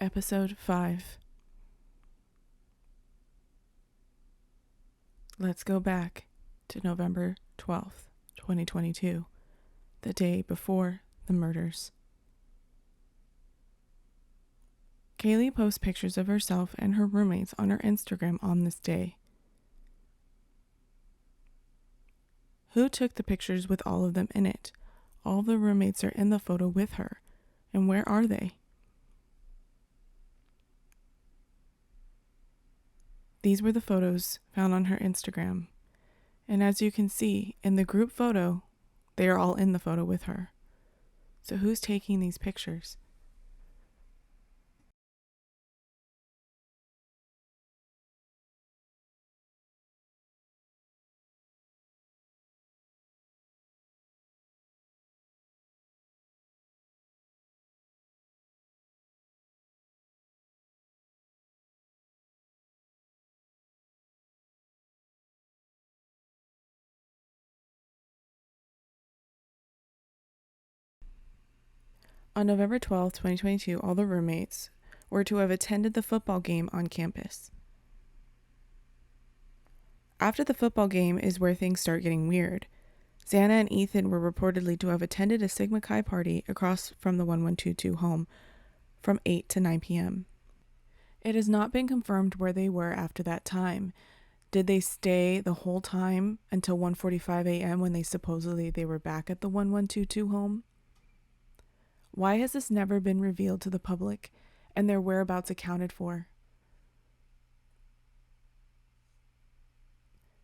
Episode 5. Let's go back to November 12th, 2022, the day before the murders. Kaylee posts pictures of herself and her roommates on her Instagram on this day. Who took the pictures with all of them in it? All the roommates are in the photo with her. And where are they? These were the photos found on her Instagram. And as you can see, in the group photo, they are all in the photo with her. So who's taking these pictures? On November 12, 2022, all the roommates were to have attended the football game on campus. After the football game is where things start getting weird. Xana and Ethan were reportedly to have attended a Sigma Chi party across from the 1122 home from 8 to 9 p.m. It has not been confirmed where they were after that time. Did they stay the whole time until 1:45 a.m. when they were back at the 1122 home? Why has this never been revealed to the public and their whereabouts accounted for?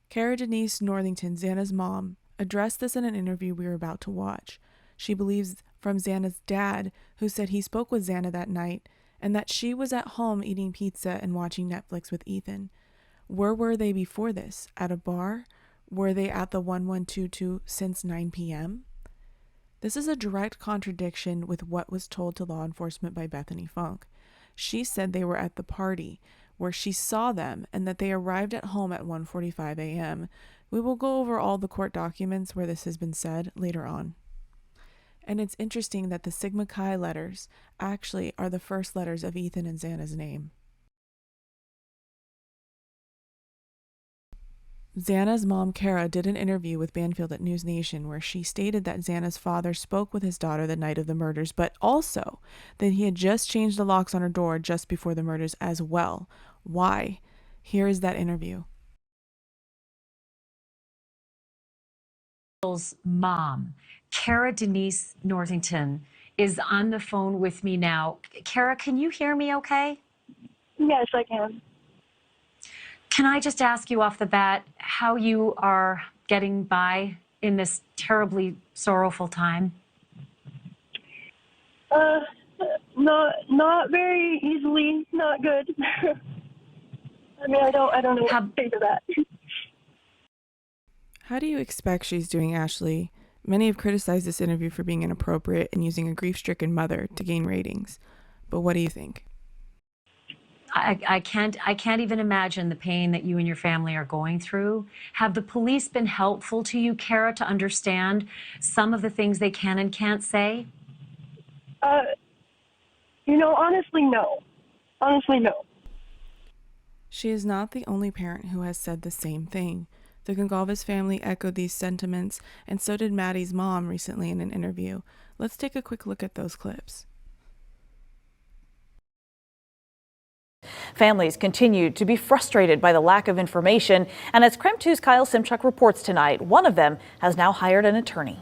Cara Denise Northington, Xana's mom, addressed this in an interview we were about to watch. She believes from Xana's dad, who said he spoke with Xana that night and that she was at home eating pizza and watching Netflix with Ethan. Where were they before this? At a bar? Were they at the 1122 since 9 p.m.? This is a direct contradiction with what was told to law enforcement by bethanyfunke. She said they were at the party, where she saw them, and that they arrived at home at 1:45 a.m. We will go over all the court documents where this has been said later on. And it's interesting that the Sigma Chi letters actually are the first letters of Ethan and Xana's name. Xana's mom, Cara, did an interview with Banfield at News Nation where she stated that Xana's father spoke with his daughter the night of the murders, but also that he had just changed the locks on her door just before the murders as well. Why? Here is that interview. Mom, Cara Denise Northington, is on the phone with me now. Cara, can you hear me okay? Yes, I can. Can I just ask you off the bat how you are getting by in this terribly sorrowful time? Not very easily, not good. I mean, I don't know what to say to that. How do you expect she's doing, Ashley? Many have criticized this interview for being inappropriate and using a grief-stricken mother to gain ratings. But what do you think? I can't even imagine the pain that you and your family are going through. Have the police been helpful to you, Cara, to understand some of the things they can and can't say? Honestly, no. Honestly, no. She is not the only parent who has said the same thing. The Goncalves family echoed these sentiments, and so did Maddie's mom recently in an interview. Let's take a quick look at those clips. Families continue to be frustrated by the lack of information, and as KREM 2's Kyle Simchuk reports tonight, one of them has now hired an attorney.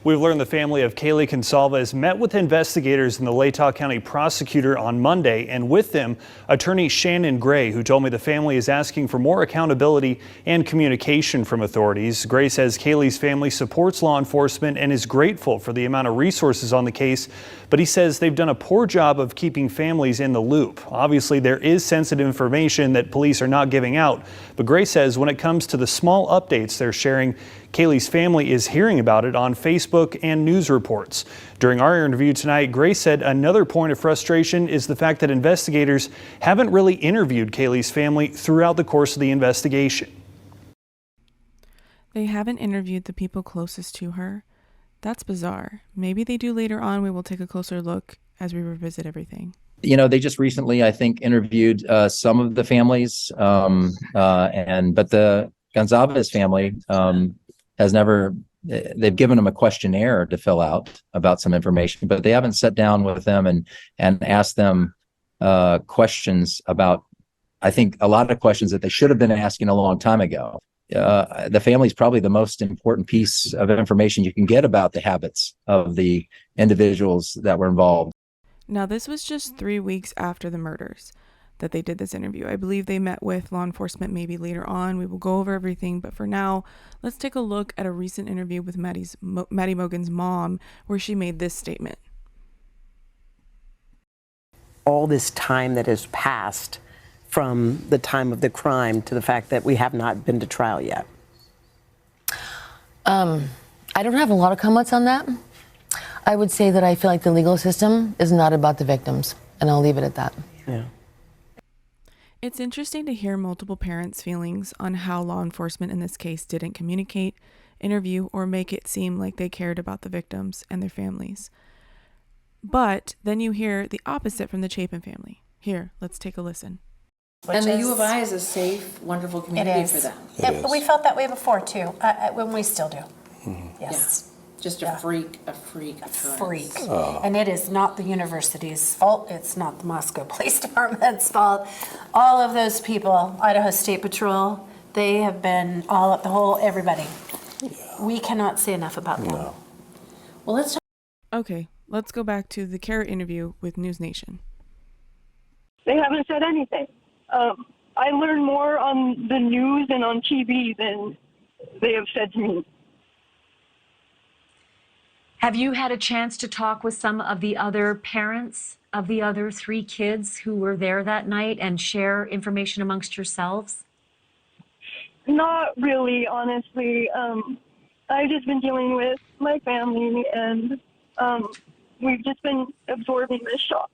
We've learned the family of Kayleegoncalves met with investigators and the Latah County prosecutor on Monday, and with them, attorney Shannon Gray, who told me the family is asking for more accountability and communication from authorities. Gray says Kaylee's family supports law enforcement and is grateful for the amount of resources on the case, but he says they've done a poor job of keeping families in the loop. Obviously, there is sensitive information that police are not giving out, but Gray says when it comes to the small updates they're sharing, Kaylee's family is hearing about it on Facebook and news reports. During our interview tonight, Gray said another point of frustration is the fact that investigators haven't really interviewed Kaylee's family throughout the course of the investigation. They haven't interviewed the people closest to her. That's bizarre. Maybe they do later on. We will take a closer look as we revisit everything. they just recently, I think, interviewed some of the families, but the Gonzalez family has never. They've given them a questionnaire to fill out about some information, but they haven't sat down with them and asked them questions about, I think, a lot of questions that they should have been asking a long time ago. The family is probably the most important piece of information you can get about the habits of the individuals that were involved. Now, this was just 3 weeks after the murders that they did this interview. I believe they met with law enforcement maybe later on. We will go over everything, but for now, let's take a look at a recent interview with Maddie Mogen's mom, where she made this statement. All this time that has passed from the time of the crime to the fact that we have not been to trial yet. I don't have a lot of comments on that. I would say that I feel like the legal system is not about the victims, and I'll leave it at that. Yeah. It's interesting to hear multiple parents' feelings on how law enforcement in this case didn't communicate, interview, or make it seem like they cared about the victims and their families. But then you hear the opposite from the Chapin family. Here, let's take a listen. And the U of I is a safe, wonderful community for them. But we felt that way before too, when we still do. Yes. Yeah. Just a freak occurrence. Freak. And it is not the university's fault. It's not the Moscow Police Department's fault. All of those people, Idaho State Patrol, they have been all up the whole, everybody. Yeah. We cannot say enough about them. No. Well, let's talk. Okay, let's go back to the Kara interview with News Nation. They haven't said anything. I learn more on the news and on TV than they have said to me. Have you had a chance to talk with some of the other parents of the other 3 kids who were there that night and share information amongst yourselves? Not really, honestly. I've just been dealing with my family, and we've just been absorbing this shock.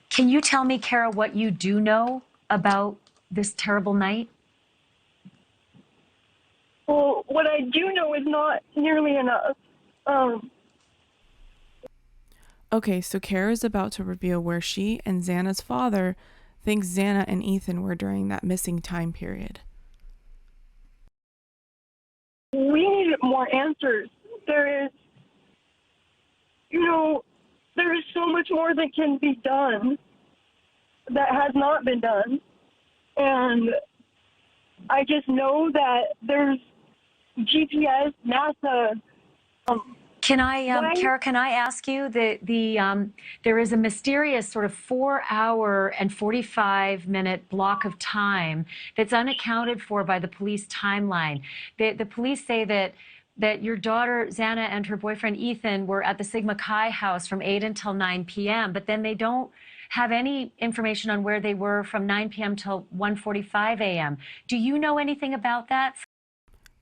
Can you tell me, Kara, what you do know about this terrible night? Well, what I do know is not nearly enough. Okay, so Kara is about to reveal where she and Xana's father thinks Xana and Ethan were during that missing time period. We need more answers. There is so much more that can be done that has not been done. And I just know that there's GPS, NASA. Kara, can I ask you that there is a mysterious sort of 4-hour and 45-minute block of time that's unaccounted for by the police timeline. The police say that your daughter Xana and her boyfriend Ethan were at the Sigma Chi house from 8 until 9 p.m., but then they don't have any information on where they were from 9 p.m. till 1:45 a.m. Do you know anything about that?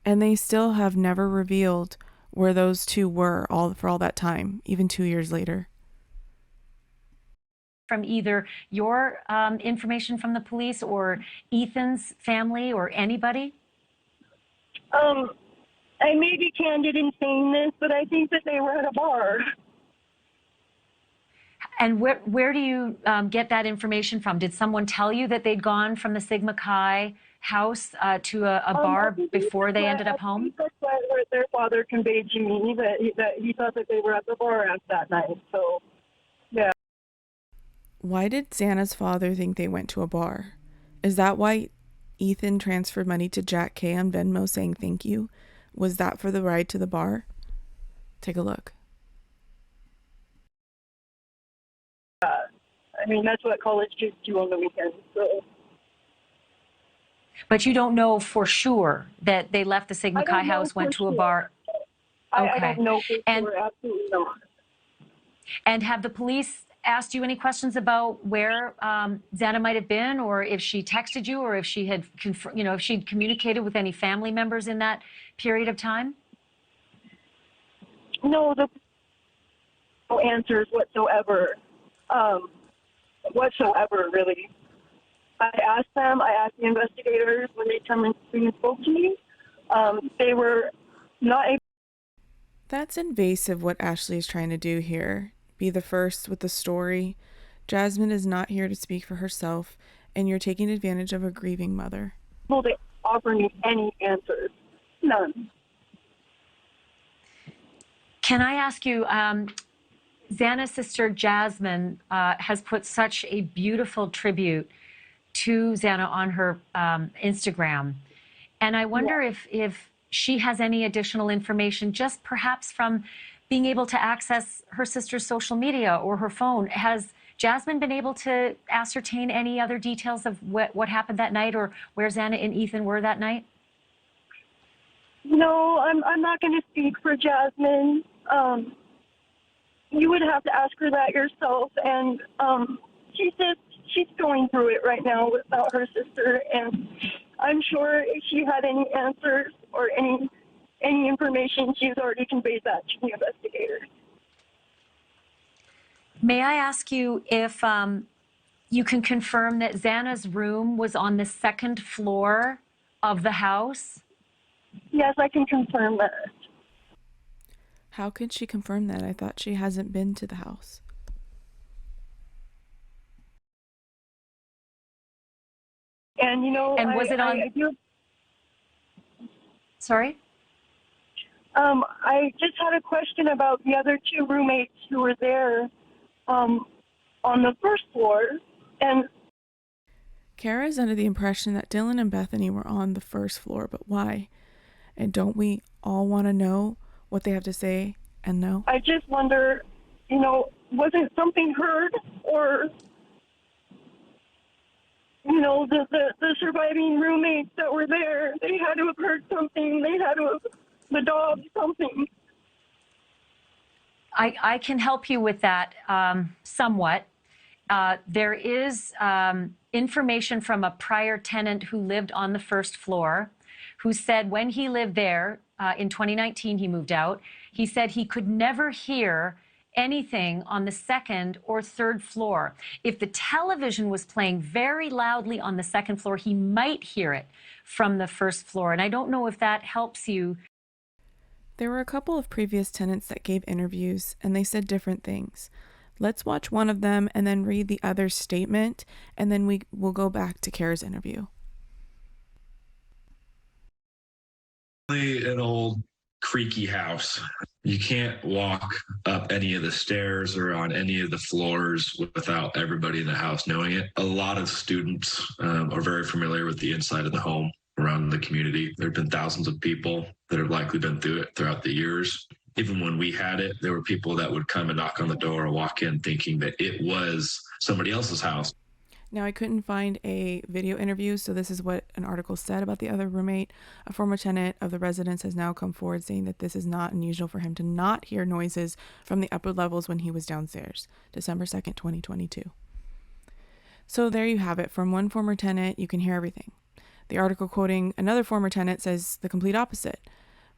And they still have never revealed where those two were for all that time, even 2 years later. From either your information from the police or Ethan's family or anybody? I may be candid in saying this, but I think that they were at a bar. And where do you get that information from? Did someone tell you that they'd gone from the Sigma Chi house to a bar before they ended up home? That's what their father conveyed to me, that he thought that they were at the bar that night. So, yeah. Why did Xana's father think they went to a bar? Is that why Ethan transferred money to Jack K on Venmo saying thank you? Was that for the ride to the bar? Take a look. I mean, that's what college kids do on the weekends. So. But you don't know for sure that they left the Sigma Chi house, went to a bar? Okay. I don't know for sure, absolutely not. And have the police asked you any questions about where Xana might have been, or if she texted you, or if she had, if she'd communicated with any family members in that period of time? No, no answers whatsoever. Really. I asked the investigators when they come and spoke to me. They were not able. That's invasive what Ashley is trying to do here. be the first with the story. Jasmine is not here to speak for herself, and you're taking advantage of a grieving mother. Will they offer me any answers? None. Can I ask you, Xana's sister Jasmine has put such a beautiful tribute to Xana on her Instagram. And I wonder if she has any additional information, just perhaps from being able to access her sister's social media or her phone. Has Jasmine been able to ascertain any other details of what happened that night, or where Xana and Ethan were that night? No, I'm not going to speak for Jasmine. You would have to ask her that yourself. And she says she's going through it right now without her sister. And I'm sure if she had any answers or any information, she's already conveyed that to the investigators. May I ask you if you can confirm that Xana's room was on the second floor of the house? Yes, I can confirm that. How could she confirm that? I thought she hasn't been to the house. And, you know, And was it on... Sorry? I just had a question about the other two roommates who were there on the first floor. And Kara is under the impression that Dylan and Bethany were on the first floor, but why? And don't we all want to know what they have to say and know? I just wonder, you know, wasn't something heard, or, you know, the surviving roommates that were there, they had to have heard something. They had to have, the dog, something. I can help you with that somewhat. There is information from a prior tenant who lived on the first floor, who said when he lived there in 2019, he moved out. He said he could never hear anything on the second or third floor. If the television was playing very loudly on the second floor, he might hear it from the first floor. And I don't know if that helps you. There were a couple of previous tenants that gave interviews, and they said different things. Let's watch one of them and then read the other statement, and then we'll go back to Kara's interview. An old creaky house. You can't walk up any of the stairs or on any of the floors without everybody in the house knowing it. A lot of students are very familiar with the inside of the home around the community. There have been thousands of people that have likely been through it throughout the years. Even when we had it, there were people that would come and knock on the door or walk in thinking that it was somebody else's house. Now, I couldn't find a video interview, so this is what an article said about the other roommate. A former tenant of the residence has now come forward saying that this is not unusual for him to not hear noises from the upper levels when he was downstairs, December 2nd, 2022. So there you have it. From one former tenant, you can hear everything. The article quoting another former tenant says the complete opposite.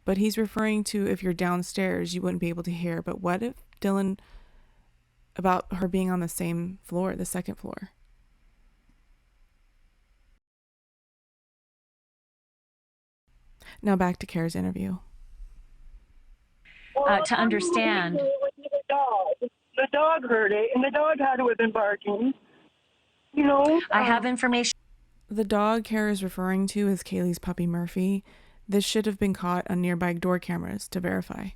But he's referring to if you're downstairs, you wouldn't be able to hear. But what if Dylan, about her being on the same floor, the second floor? Now back to Kara's interview. To understand. The dog heard it, and the dog had to have been barking. You know? I have information. The dog Kara is referring to is Kaylee's puppy Murphy. This should have been caught on nearby door cameras to verify.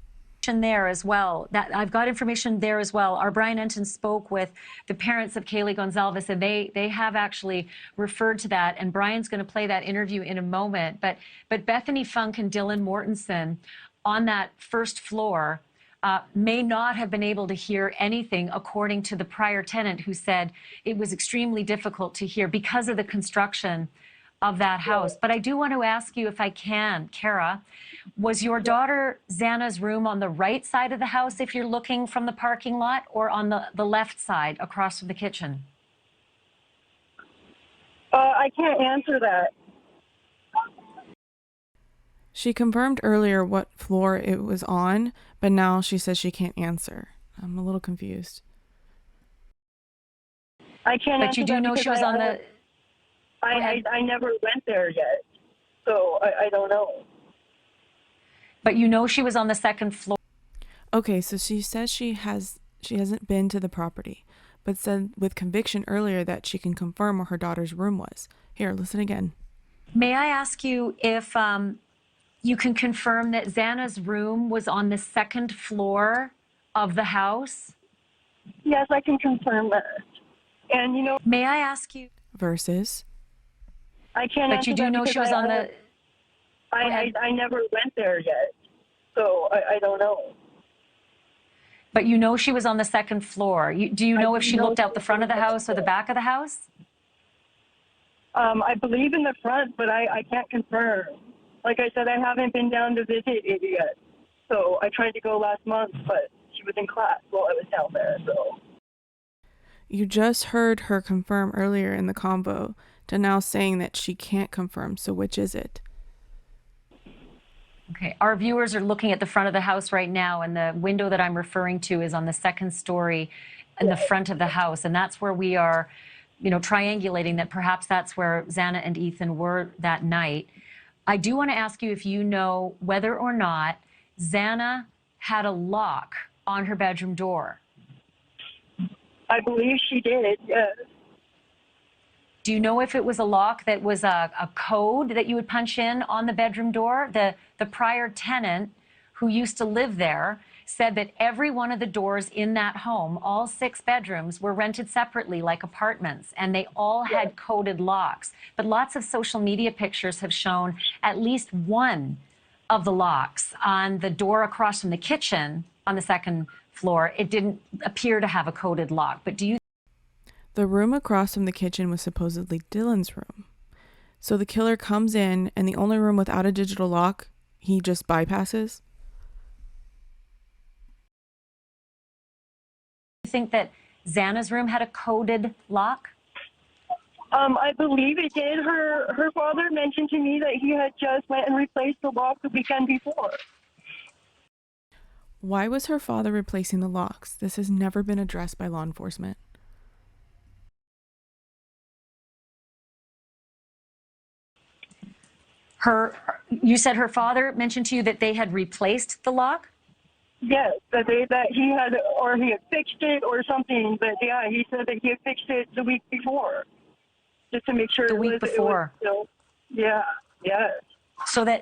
There as well. That I've got information there as well. Our Brian Enton spoke with the parents of Kayleegoncalves, and they have actually referred to that. And Brian's going to play that interview in a moment. But bethanyfunke and dylanmortensen on that first floor may not have been able to hear anything, according to the prior tenant, who said it was extremely difficult to hear because of the construction of that house. But I do want to ask you, if I can, Kara, was your daughter Xana's room on the right side of the house if you're looking from the parking lot, or on the left side across from the kitchen? I can't answer that. She confirmed earlier what floor it was on, but now she says she can't answer. I'm a little confused. I can't answer. But you do know she was on the... I never went there yet, so I don't know. But you know she was on the second floor. Okay, so she says she She hasn't been to the property, but said with conviction earlier that she can confirm where her daughter's room was. Here, listen again. May I ask you if you can confirm that Xana's room was on the second floor of the house? Yes, I can confirm that. And, you know, May I ask you? Versus. I can't But answer you do that know because she was on the. I never went there yet, so I don't know. But you know she was on the second floor. Do you know if she looked out the front of the house or the back of the house? I believe in the front, but I can't confirm. Like I said, I haven't been down to visit it yet. So I tried to go last month, but she was in class while I was down there, so. You just heard her confirm earlier in the convo to now saying that she can't confirm. So which is it? Okay, our viewers are looking at the front of the house right now, and the window that I'm referring to is on the second story in the front of the house. And that's where we are, triangulating that perhaps that's where Xana and Ethan were that night. I do want to ask you if you know whether or not Xana had a lock on her bedroom door. I believe she did, yes. Do you know if it was a lock that was a code that you would punch in on the bedroom door? The prior tenant who used to live there said that every one of the doors in that home, all 6 bedrooms, were rented separately like apartments, and they all had coded locks. But lots of social media pictures have shown at least one of the locks on the door across from the kitchen on the second floor. It didn't appear to have a coded lock. But do you? The room across from the kitchen was supposedly Dylan's room. So the killer comes in, and the only room without a digital lock, he just bypasses? You think that Xana's room had a coded lock? I believe it did. Her father mentioned to me that he had just went and replaced the lock the weekend before. Why was her father replacing the locks? This has never been addressed by law enforcement. You said her father mentioned to you that they had replaced the lock? Yes, that he had fixed it or something. But yeah, he said that he had fixed it the week before, just to make sure The week before. Yeah, yes. So then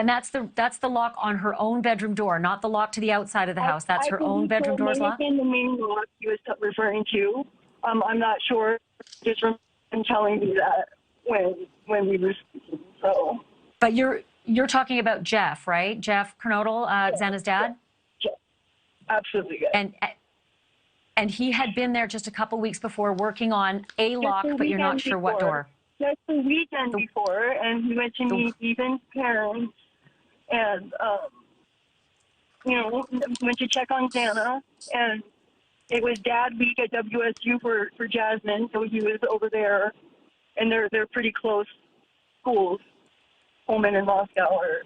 that's the lock on her own bedroom door, not the lock to the outside of the house. That's her own bedroom door's lock? The main lock he was referring to. I'm not sure. Just from him telling me that when we were speaking. So. But you're talking about Jeff, right? Jeff Kernodle, Xana's dad? Yeah. Absolutely, yes. And he had been there just a couple weeks before working on a lock, but you're not sure what door. Just the weekend before, and he went to meet Ethan's parents, and went to check on Xana, and it was Dad Week at WSU for Jasmine, so he was over there, and they're pretty close schools. Pullman and Moscow are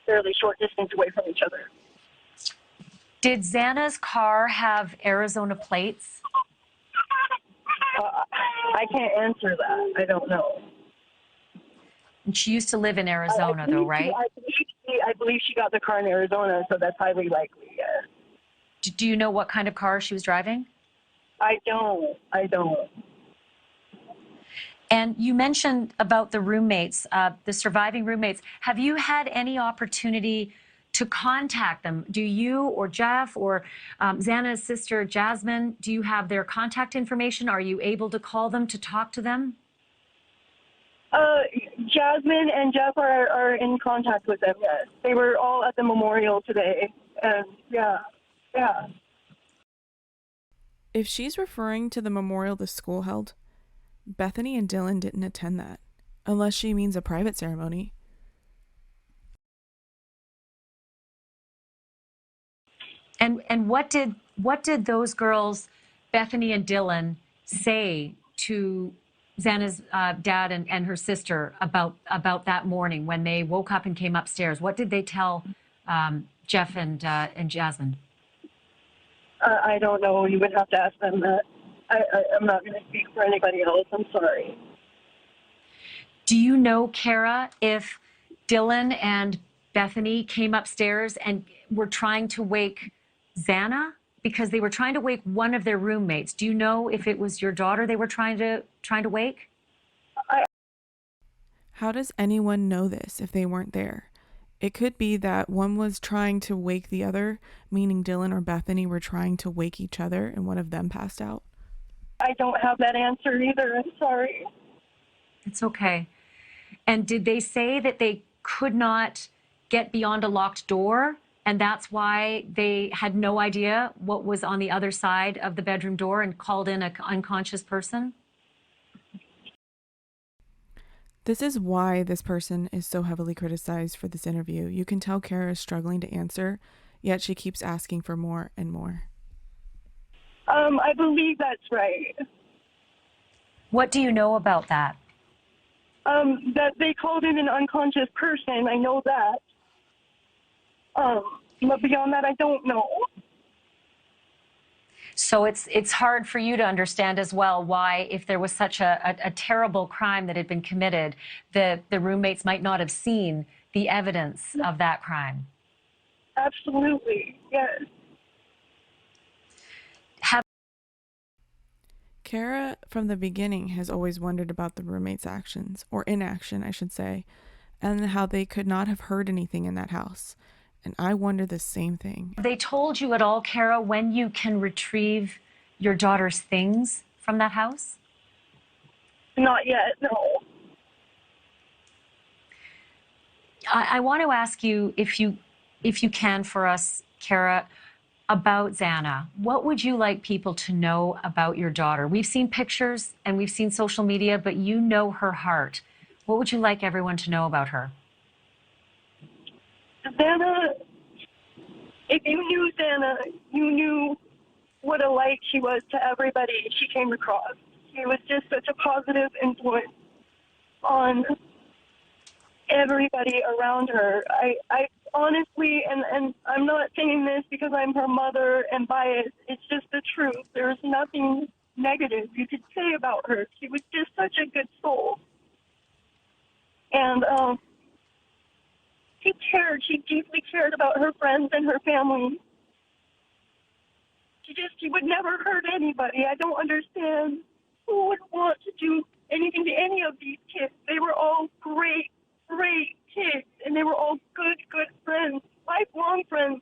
fairly short distance away from each other. Did Xana's car have Arizona plates? I can't answer that. I don't know. And she used to live in Arizona, though, right? I believe she got the car in Arizona, so that's highly likely, yes. Do you know what kind of car she was driving? I don't. And you mentioned about the roommates, the surviving roommates. Have you had any opportunity to contact them? Do you or Jeff or Xana's sister, Jasmine, do you have their contact information? Are you able to call them to talk to them? Jasmine and Jeff are in contact with them, yes. They were all at the memorial today, and yeah. If she's referring to the memorial the school held, Bethany and Dylan didn't attend that, unless she means a private ceremony. And what did those girls, Bethany and Dylan, say to Xana's dad and her sister about that morning when they woke up and came upstairs? What did they tell Jeff and Jasmine? I don't know. You would have to ask them that. I'm not going to speak for anybody else. I'm sorry. Do you know, Kara, if Dylan and Bethany came upstairs and were trying to wake Xana because they were trying to wake one of their roommates. Do you know if it was your daughter they were trying to wake? How does anyone know this if they weren't there? It could be that one was trying to wake the other, meaning Dylan or Bethany were trying to wake each other and one of them passed out. I don't have that answer either. I'm sorry. It's okay. And did they say that they could not get beyond a locked door, and that's why they had no idea what was on the other side of the bedroom door and called in an unconscious person? This is why this person is so heavily criticized for this interview. You can tell Kara is struggling to answer, yet she keeps asking for more and more. I believe that's right. What do you know about that? That they called in an unconscious person. I know that. But beyond that, I don't know. So it's hard for you to understand as well why, if there was such a terrible crime that had been committed, the roommates might not have seen the evidence of that crime. Absolutely, yes. Kara, from the beginning, has always wondered about the roommates' actions, or inaction, I should say, and how they could not have heard anything in that house. And I wonder the same thing. They told you at all, Kara, when you can retrieve your daughter's things from that house? Not yet, no. I want to ask you, if you can, for us, Kara, about Xana. What would you like people to know about your daughter? We've seen pictures and we've seen social media, but you know her heart. What would you like everyone to know about her? Xana, if you knew Xana, you knew what a light she was to everybody she came across. She was just such a positive influence on everybody around her. I honestly, and I'm not saying this because I'm her mother and biased, it's just the truth. There's nothing negative you could say about her. She was just such a good soul. And she cared. She deeply cared about her friends and her family. She would never hurt anybody. I don't understand who would want to do anything to any of these kids. They were all great kids, and they were all good friends, lifelong friends,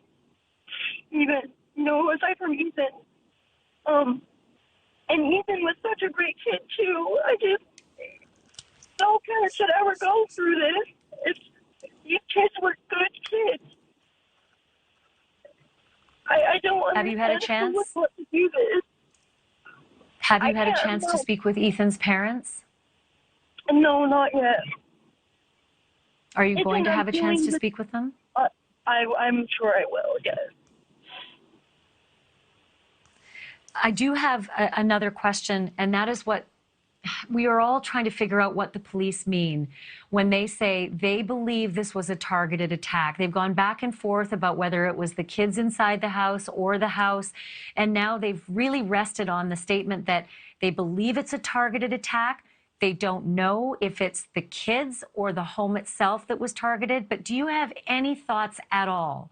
even, aside from Ethan. And Ethan was such a great kid, too. No parent should ever go through this. These kids were good kids. I don't understand. Have you had a chance? Who would want to do this. Have you had a chance to speak with Ethan's parents? No, not yet. Are you going to have a chance to speak with them? I'm sure I will, yes. I do have another question, and that is what we are all trying to figure out, what the police mean when they say they believe this was a targeted attack. They've gone back and forth about whether it was the kids inside the house or the house, and now they've really rested on the statement that they believe it's a targeted attack. They don't know if it's the kids or the home itself that was targeted. But do you have any thoughts at all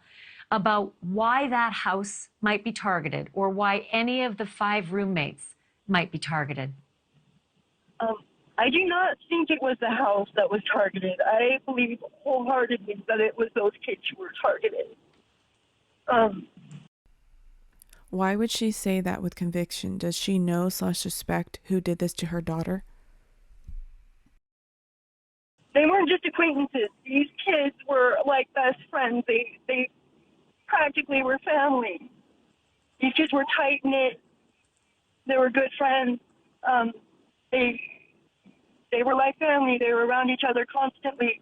about why that house might be targeted, or why any of the 5 roommates might be targeted? I do not think it was the house that was targeted. I believe wholeheartedly that it was those kids who were targeted. Why would she say that with conviction? Does she know/suspect who did this to her daughter? They weren't just acquaintances. These kids were like best friends. They practically were family. These kids were tight-knit. They were good friends. They were like family. They were around each other constantly.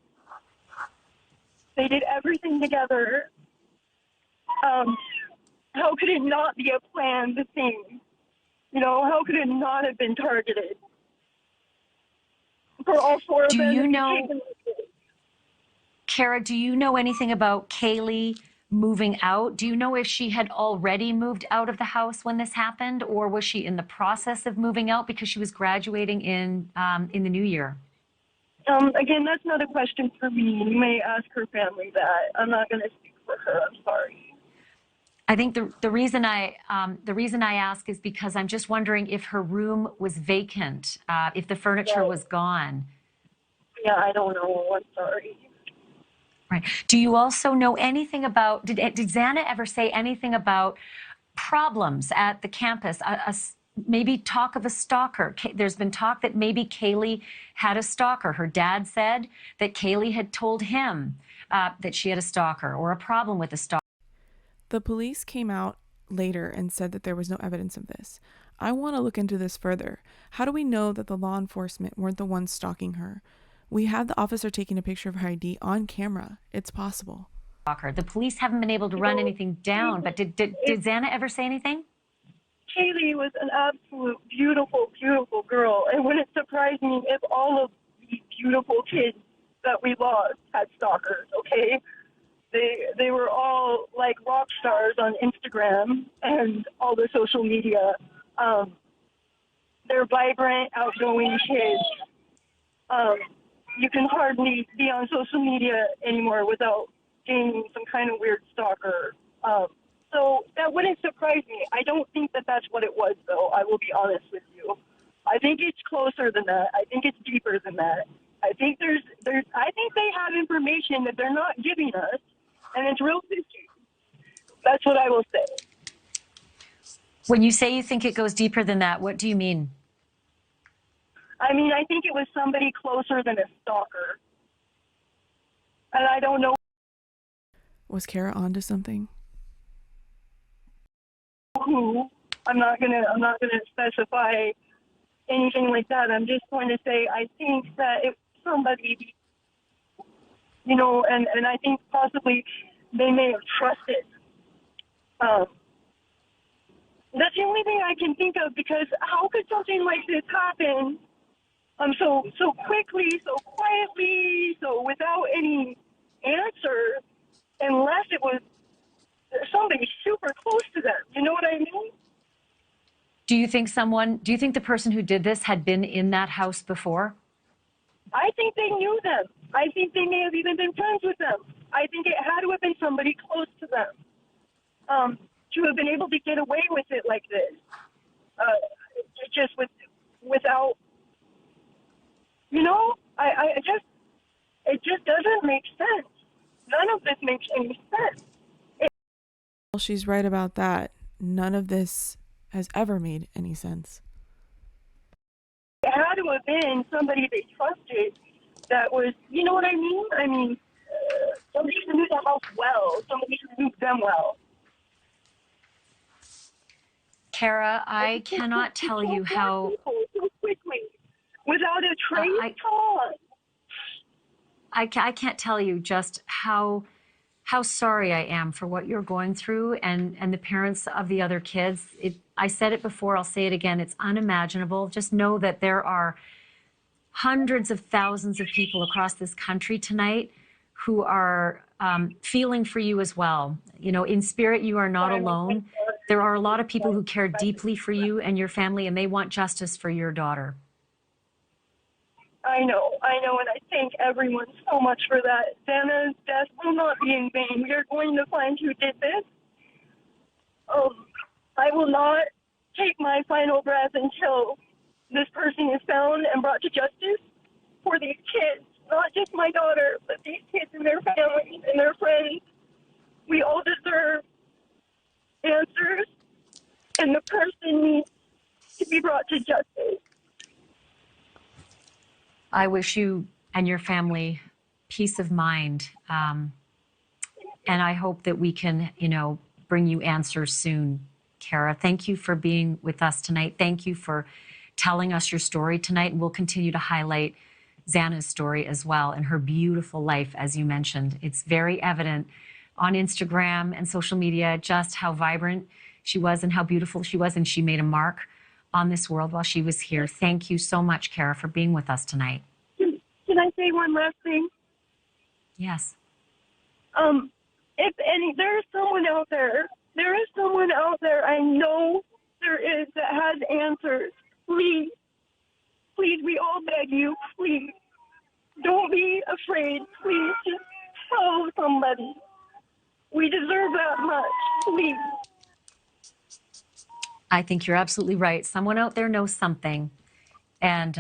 They did everything together. How could it not be a planned thing? How could it not have been targeted? For all 4 of them. Do you know, Kara, do you know anything about Kaylee moving out? Do you know if she had already moved out of the house when this happened, or was she in the process of moving out because she was graduating in the new year? Again, that's not a question for me. You may ask her family that. I'm not going to speak for her. I'm sorry. I think the reason I ask is because I'm just wondering if her room was vacant, if the furniture was gone. Yeah, I don't know. I'm sorry. Right. Do you also know anything about? Did Xana ever say anything about problems at the campus? Maybe talk of a stalker. There's been talk that maybe Kaylee had a stalker. Her dad said that Kaylee had told him that she had a stalker or a problem with a stalker. The police came out later and said that there was no evidence of this. I want to look into this further. How do we know that the law enforcement weren't the ones stalking her? We have the officer taking a picture of her ID on camera. It's possible. The police haven't been able to run anything down, but did Xana ever say anything? Kaylee was an absolute beautiful, beautiful girl. It wouldn't surprise me if all of these beautiful kids that we lost had stalkers, okay? They were all like rock stars on Instagram and all the social media. They're vibrant, outgoing kids. You can hardly be on social media anymore without gaining some kind of weird stalker. So that wouldn't surprise me. I don't think that that's what it was, though. I will be honest with you. I think it's closer than that. I think it's deeper than that. I think I think they have information that they're not giving us, and it's real fishy. That's what I will say. When you say you think it goes deeper than that, what do you mean? I mean, I think it was somebody closer than a stalker. And I don't know. Was Kara onto something? Who? I'm not gonna specify anything like that. I'm just going to say I think that if somebody, you know, and I think possibly they may have trusted. That's the only thing I can think of, because how could something like this happen so quickly, so quietly, so without any answer, unless it was somebody super close to them. You know what I mean? Do you think the person who did this had been in that house before? I think they knew them. I think they may have even been friends with them. I think it had to have been somebody close to them to have been able to get away with it like this. Just without, you know, it just doesn't make sense. None of this makes any sense. Well, she's right about that. None of this has ever made any sense. It had to have been somebody they trusted that was, you know what I mean? I mean, somebody who knew the house well, somebody who knew them well. Kara, I cannot tell you how... So quickly, without a trace on. I can't tell you just how sorry I am for what you're going through, and the parents of the other kids. I said it before, I'll say it again, it's unimaginable. Just know that there are hundreds of thousands of people across this country tonight who are feeling for you as well. You know, in spirit, you are not alone. There are a lot of people who care deeply for you and your family, and they want justice for your daughter. I know, and I thank everyone so much for that. Xana's death will not be in vain. We are going to find who did this. I will not take my final breath until this person is found and brought to justice for these kids. Not just my daughter, but these kids and their families and their friends. We all deserve answers, and the person needs to be brought to justice. I wish you and your family peace of mind. And I hope that we can, you know, bring you answers soon, Kara. Thank you for being with us tonight. Thank you for telling us your story tonight. And we'll continue to highlight Xana's story as well, and her beautiful life, as you mentioned. It's very evident on Instagram and social media just how vibrant she was and how beautiful she was. And she made a mark on this world while she was here. Thank you so much, Kara, for being with us tonight. Can I say one last thing? Yes. There is someone out there, I know there is, that has answers. Please, we all beg you, please, don't be afraid. Please, just tell somebody. We deserve that much, please. I think you're absolutely right. Someone out there knows something. And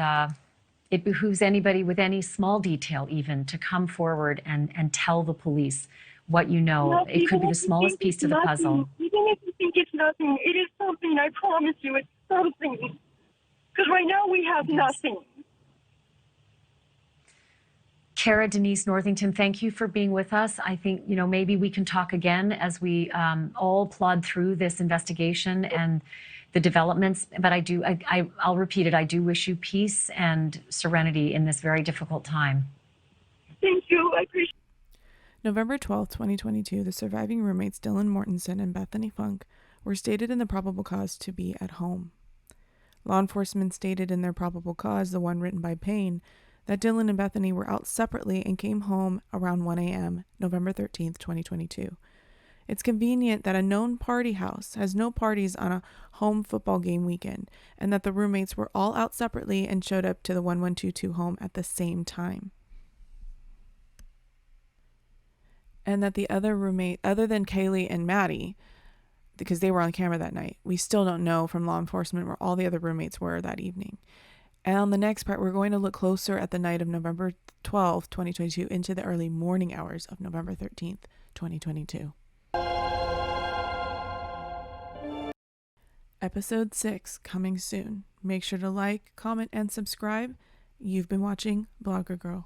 it behooves anybody with any small detail even to come forward and tell the police what you know. Not It could even be the if you smallest think piece it's to the nothing. puzzle. Even if you think it's nothing, it is something. I promise you, it's something. Because right now we have nothing. Kara Denise Northington, thank you for being with us. I think, you know, maybe we can talk again as we all plod through this investigation and the developments. But I'll repeat it. I do wish you peace and serenity in this very difficult time. Thank you. I appreciate it. November 12, 2022, the surviving roommates Dylan Mortensen and Bethany Funke were stated in the probable cause to be at home. Law enforcement stated in their probable cause, the one written by Payne, that Dylan and Bethany were out separately and came home around 1 a.m., November 13, 2022. It's convenient that a known party house has no parties on a home football game weekend, and that the roommates were all out separately and showed up to the 1122 home at the same time. And that the other roommate, other than Kaylee and Maddie, because they were on camera that night, we still don't know from law enforcement where all the other roommates were that evening. And on the next part, we're going to look closer at the night of November 12th, 2022, into the early morning hours of November 13th, 2022. Episode 6 coming soon. Make sure to like, comment, and subscribe. You've been watching Blahgergirl.